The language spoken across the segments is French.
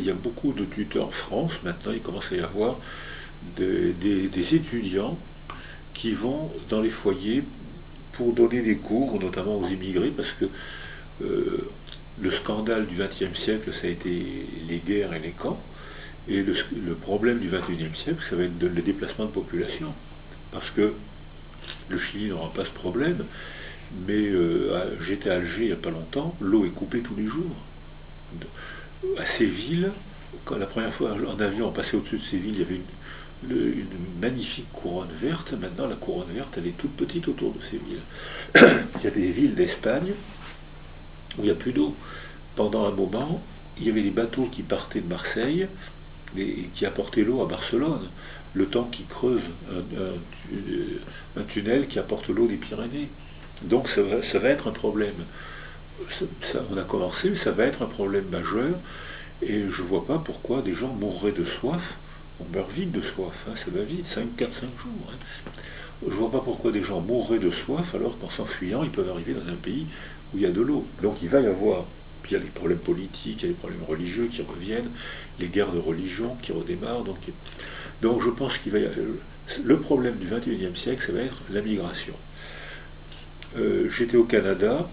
il y a beaucoup de tuteurs en France, maintenant il commence à y avoir des étudiants qui vont dans les foyers pour donner des cours, notamment aux immigrés, parce que le scandale du XXe siècle, ça a été les guerres et les camps, et le problème du XXIe siècle, ça va être le déplacement de population. Parce que le Chili n'aura pas ce problème, mais j'étais à Alger il n'y a pas longtemps, l'eau est coupée tous les jours. À Séville, quand la première fois en avion on passait au-dessus de Séville, il y avait une magnifique couronne verte. Maintenant, la couronne verte, elle est toute petite autour de Séville. Il y a des villes d'Espagne où il n'y a plus d'eau. Pendant un moment, il y avait des bateaux qui partaient de Marseille et qui apportaient l'eau à Barcelone, le temps qu'ils creusent un tunnel qui apporte l'eau des Pyrénées. Donc ça va être un problème. On a commencé, mais ça va être un problème majeur, et je ne vois pas pourquoi des gens mourraient de soif. On meurt vite de soif, hein, ça va vite, 4-5 jours. Hein. Je ne vois pas pourquoi des gens mourraient de soif alors qu'en s'enfuyant, ils peuvent arriver dans un pays où il y a de l'eau. Donc il va y avoir, puis il y a les problèmes politiques, il y a les problèmes religieux qui reviennent, les guerres de religion qui redémarrent. Donc je pense qu'il va y avoir, le problème du XXIe siècle, ça va être la migration. J'étais au Canada,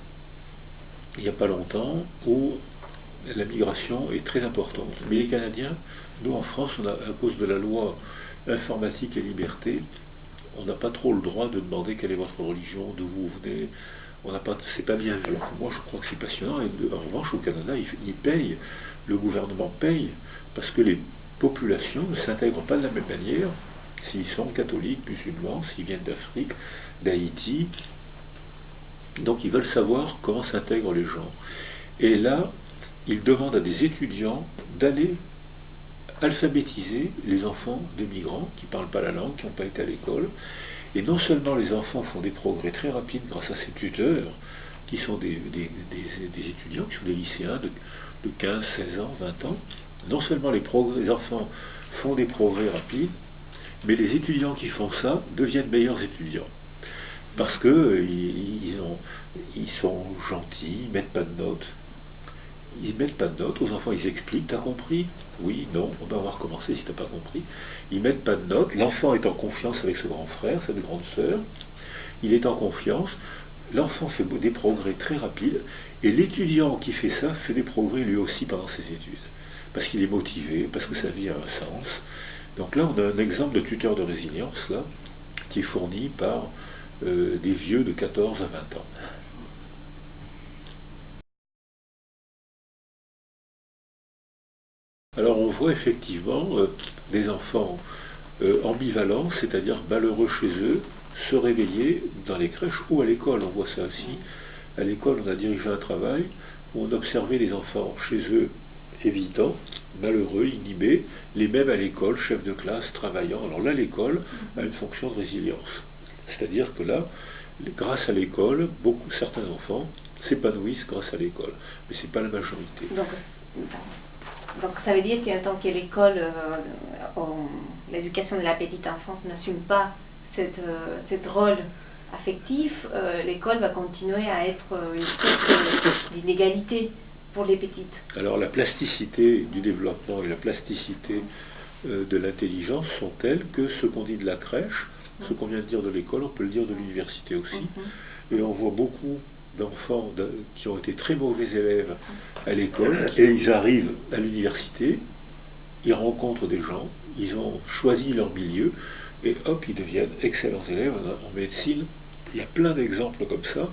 il n'y a pas longtemps, où la migration est très importante. Mais les Canadiens, nous en France, à cause de la loi informatique et liberté, on n'a pas trop le droit de demander quelle est votre religion, d'où vous venez. C'est pas bien vu. Alors que moi, je crois que c'est passionnant. Et en revanche, au Canada, ils payent, le gouvernement paye, parce que les populations ne s'intègrent pas de la même manière s'ils sont catholiques, musulmans, s'ils viennent d'Afrique, d'Haïti. Donc ils veulent savoir comment s'intègrent les gens. Et là, ils demandent à des étudiants d'aller alphabétiser les enfants des migrants qui ne parlent pas la langue, qui n'ont pas été à l'école. Et non seulement les enfants font des progrès très rapides grâce à ces tuteurs, qui sont des étudiants, qui sont des lycéens de 15, 16 ans, 20 ans, non seulement les enfants font des progrès rapides, mais les étudiants qui font ça deviennent meilleurs étudiants. Parce qu'ils sont gentils, ils ne mettent pas de notes. Ils ne mettent pas de notes aux enfants, ils expliquent, t'as compris? Oui, non, on va recommencer si t'as pas compris. Ils ne mettent pas de notes, l'enfant est en confiance avec ce grand frère, cette grande sœur, il est en confiance, l'enfant fait des progrès très rapides, et l'étudiant qui fait ça fait des progrès lui aussi pendant ses études. Parce qu'il est motivé, parce que sa vie a un sens. Donc là, on a un exemple de tuteur de résilience, là, qui est fourni par des vieux de 14 à 20 ans. Alors on voit effectivement des enfants ambivalents, c'est-à-dire malheureux chez eux, se réveiller dans les crèches ou à l'école. On voit ça aussi. À l'école, on a dirigé un travail où on observait les enfants chez eux évidents, malheureux, inhibés, les mêmes à l'école, chefs de classe, travaillant. Alors là, l'école a une fonction de résilience. C'est-à-dire que là, grâce à l'école, certains enfants s'épanouissent grâce à l'école. Mais ce n'est pas la majorité. Donc ça veut dire que tant que l'école, l'éducation de la petite enfance n'assume pas cette rôle affectif, l'école va continuer à être une source d'inégalité pour les petites. Alors la plasticité du développement et la plasticité de l'intelligence sont telles que ce qu'on dit de la crèche, ce qu'on vient de dire de l'école, on peut le dire de l'université aussi. Et on voit beaucoup d'enfants qui ont été très mauvais élèves à l'école, et ils arrivent à l'université, ils rencontrent des gens, ils ont choisi leur milieu, et hop, ils deviennent excellents élèves en médecine. Il y a plein d'exemples comme ça,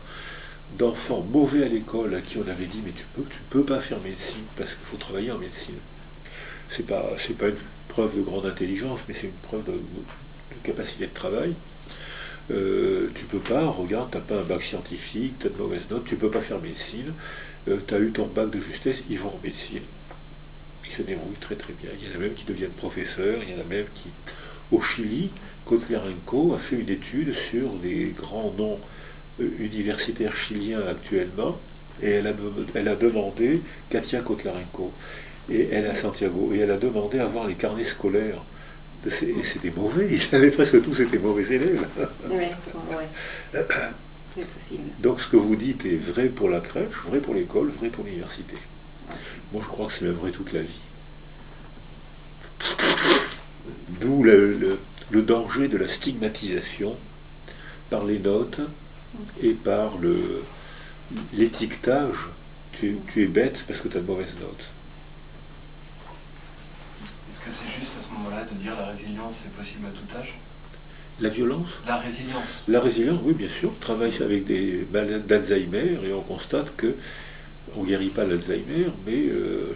d'enfants mauvais à l'école à qui on avait dit mais tu peux pas faire médecine parce qu'il faut travailler en médecine. C'est pas une preuve de grande intelligence, mais c'est une preuve de capacité de travail. Tu peux pas, regarde, t'as pas un bac scientifique, t'as de mauvaises notes, tu peux pas faire médecine, t'as eu ton bac de justesse, ils vont en médecine. Ils se débrouillent très très bien. Il y en a même qui deviennent professeurs, il y en a même qui... Au Chili, Kotlerenko a fait une étude sur les grands noms universitaires chiliens actuellement, et elle a demandé, Katia Kotlerenko, et elle à Santiago, et elle a demandé à voir les carnets scolaires. Et c'était mauvais, ils avaient presque tous été mauvais élèves. Oui, c'est possible. Donc ce que vous dites est vrai pour la crèche, vrai pour l'école, vrai pour l'université. Moi je crois que c'est même vrai toute la vie. D'où le danger de la stigmatisation par les notes et par l'étiquetage. Tu es bête parce que tu as de mauvaises notes. Est-ce que c'est juste à ce moment-là de dire la résilience est possible à tout âge? La violence? La résilience. La résilience, oui, bien sûr. On travaille avec des malades d'Alzheimer et on constate que on ne guérit pas l'Alzheimer, mais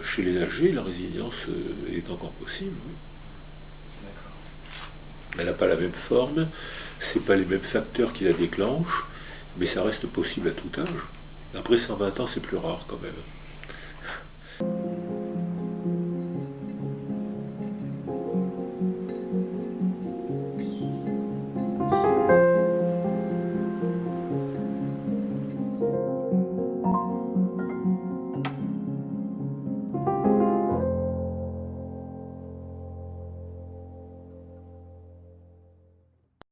chez les âgés, la résilience est encore possible. Oui. D'accord. Elle n'a pas la même forme, ce n'est pas les mêmes facteurs qui la déclenchent, mais ça reste possible à tout âge. Après 120 ans, c'est plus rare quand même.